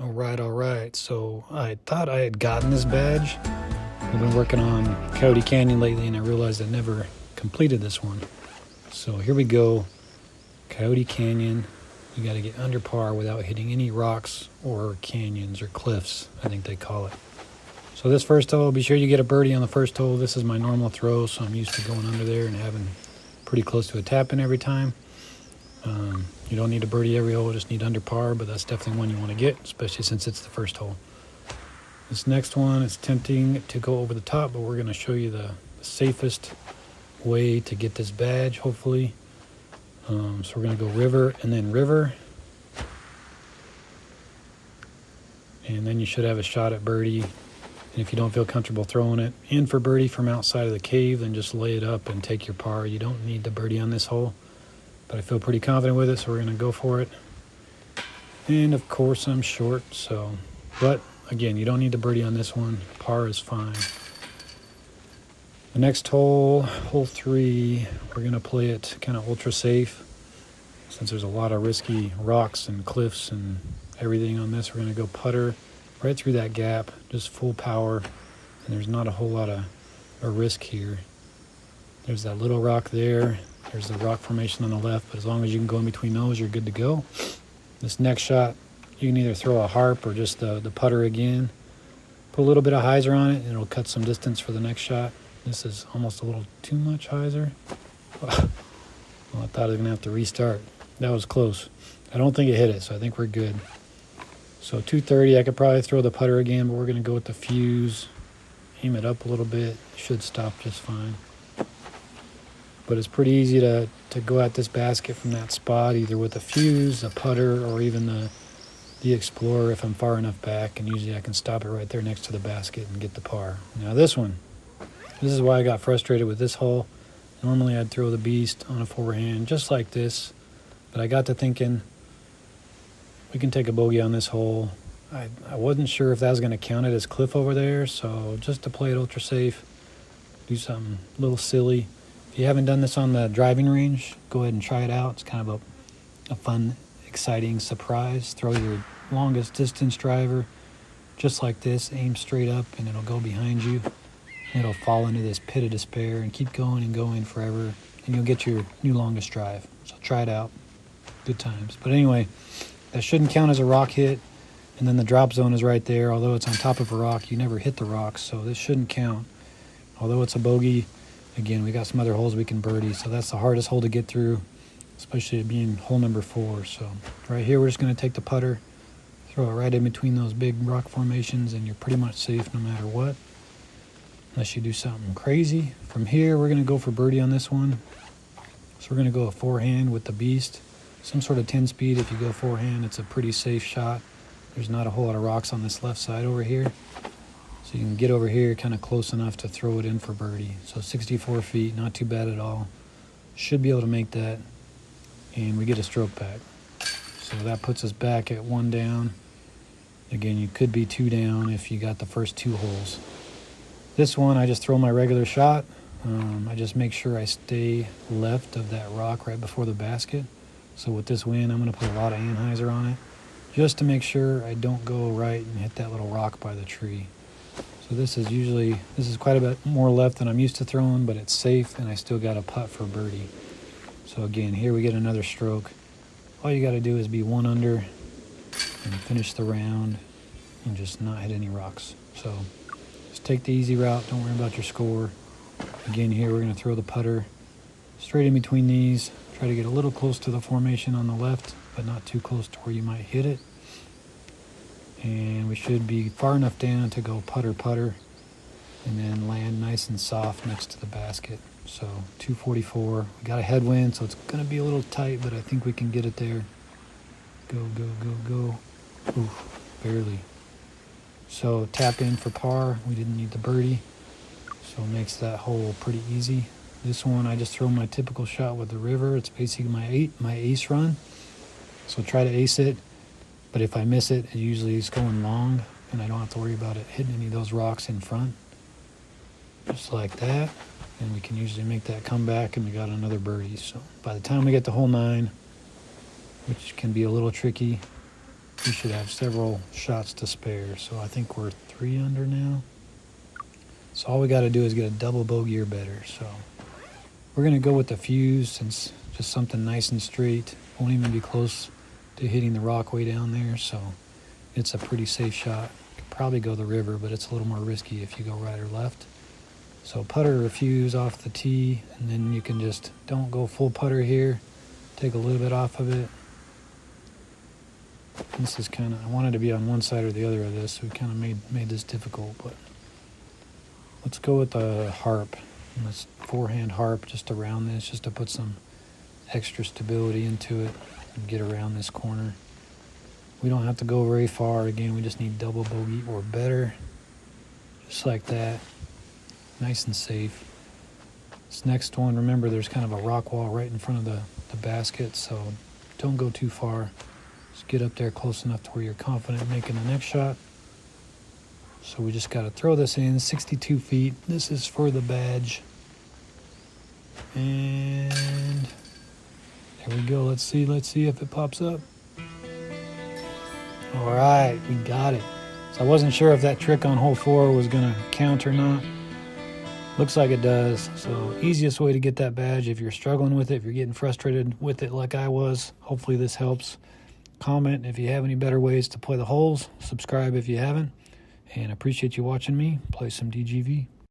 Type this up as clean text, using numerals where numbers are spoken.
All right. So I thought I had gotten this badge. I've been working on Coyote Canyon lately, and I realized I never completed this one. So here we go. Coyote Canyon. You got to get under par without hitting any rocks or canyons or cliffs, I think they call it. So this first hole, be sure you get a birdie on the first hole. This is my normal throw, so I'm used to going under there and having pretty close to a tap-in every time. You don't need a birdie every hole, just need under par, but that's definitely one you want to get, especially since it's the first hole. This next one is tempting to go over the top, but we're going to show you the safest way to get this badge, hopefully. So we're going to go river and then river. And then you should have a shot at birdie. And if you don't feel comfortable throwing it in for birdie from outside of the cave, then just lay it up and take your par. You don't need the birdie on this hole. But I feel pretty confident with it, so we're going to go for it. And of course I'm short, but again, you don't need the birdie on this one. Par is fine. The next hole, hole 3, we're going to play it kind of ultra safe. Since there's a lot of risky rocks and cliffs and everything on this, we're going to go putter right through that gap, just full power. And there's not a whole lot of risk here. There's that little rock there. There's the rock formation on the left, but as long as you can go in between those, you're good to go. This next shot, you can either throw a harp or just the putter again. Put a little bit of hyzer on it, and it'll cut some distance for the next shot. This is almost a little too much hyzer. Well, I thought I was going to have to restart. That was close. I don't think it hit it, so I think we're good. So 230, I could probably throw the putter again, but we're going to go with the fuse. Aim it up a little bit. It should stop just fine. But it's pretty easy to go at this basket from that spot, either with a fuse, a putter, or even the Explorer if I'm far enough back. And usually I can stop it right there next to the basket and get the par. Now this one, this is why I got frustrated with this hole. Normally I'd throw the beast on a forehand just like this. But I got to thinking, we can take a bogey on this hole. I wasn't sure if that was going to count it as cliff over there. So just to play it ultra safe, do something a little silly. If you haven't done this on the driving range, go ahead and try it out. It's kind of a fun, exciting surprise. Throw your longest distance driver just like this, aim straight up, and it'll go behind you. And it'll fall into this pit of despair and keep going and going forever, and you'll get your new longest drive. So try it out. Good times. But anyway, that shouldn't count as a rock hit. And then the drop zone is right there. Although it's on top of a rock, you never hit the rock, so this shouldn't count. Although it's a bogey, again, we got some other holes we can birdie, so that's the hardest hole to get through, especially it being hole number 4. So right here, we're just going to take the putter, throw it right in between those big rock formations, and you're pretty much safe no matter what, unless you do something crazy. From here, we're going to go for birdie on this one. So we're going to go a forehand with the beast, some sort of 10 speed. If you go forehand, it's a pretty safe shot. There's not a whole lot of rocks on this left side over here. So you can get over here kind of close enough to throw it in for birdie. So 64 feet, not too bad at all. Should be able to make that. And we get a stroke back. So that puts us back at 1 down. Again, you could be 2 down if you got the first 2 holes. This one, I just throw my regular shot. I just make sure I stay left of that rock right before the basket. So with this wind, I'm going to put a lot of anhyzer on it, just to make sure I don't go right and hit that little rock by the tree. So this is quite a bit more left than I'm used to throwing, but it's safe, and I still got a putt for birdie. So again, here we get another stroke. All you got to do is be 1 under and finish the round and just not hit any rocks. So just take the easy route. Don't worry about your score. Again, here we're going to throw the putter straight in between these. Try to get a little close to the formation on the left, but not too close to where you might hit it. And we should be far enough down to go putter, and then land nice and soft next to the basket. So 244. We got a headwind, so it's going to be a little tight, but I think we can get it there. Go, go, go, go. Oof, barely. So tap in for par. We didn't need the birdie, so it makes that hole pretty easy. This one, I just throw my typical shot with the river. It's basically my ace run. So try to ace it. But if I miss it, it usually is going long, and I don't have to worry about it hitting any of those rocks in front. Just like that. And we can usually make that comeback, and we got another birdie. So by the time we get to hole 9, which can be a little tricky, we should have several shots to spare. So I think we're 3 under now. So all we got to do is get a double bogey or better. So we're going to go with the fuse, since just something nice and straight. Won't even be close to hitting the rock way down there. So it's a pretty safe shot. Could probably go the river, but it's a little more risky if you go right or left. So putter or fuse off the tee, and then you can just, don't go full putter here. Take a little bit off of it. This is kind of, I wanted to be on one side or the other of this, so we kind of made this difficult, but let's go with the harp. And this forehand harp just around this, just to put some extra stability into it and get around this corner. We don't have to go very far. Again, we just need double bogey or better. Just like that. Nice and safe. This next one, remember there's kind of a rock wall right in front of the basket, so don't go too far. Just get up there close enough to where you're confident making the next shot. So we just got to throw this in, 62 feet. This is for the badge. And there we go. Let's see if it pops up. All right, we got it. So I wasn't sure if that trick on hole 4 was going to count or not. Looks like it does. So easiest way to get that badge, if you're struggling with it, if you're getting frustrated with it like I was, hopefully this helps. Comment if you have any better ways to play the holes. Subscribe if you haven't. And I appreciate you watching me play some DGV.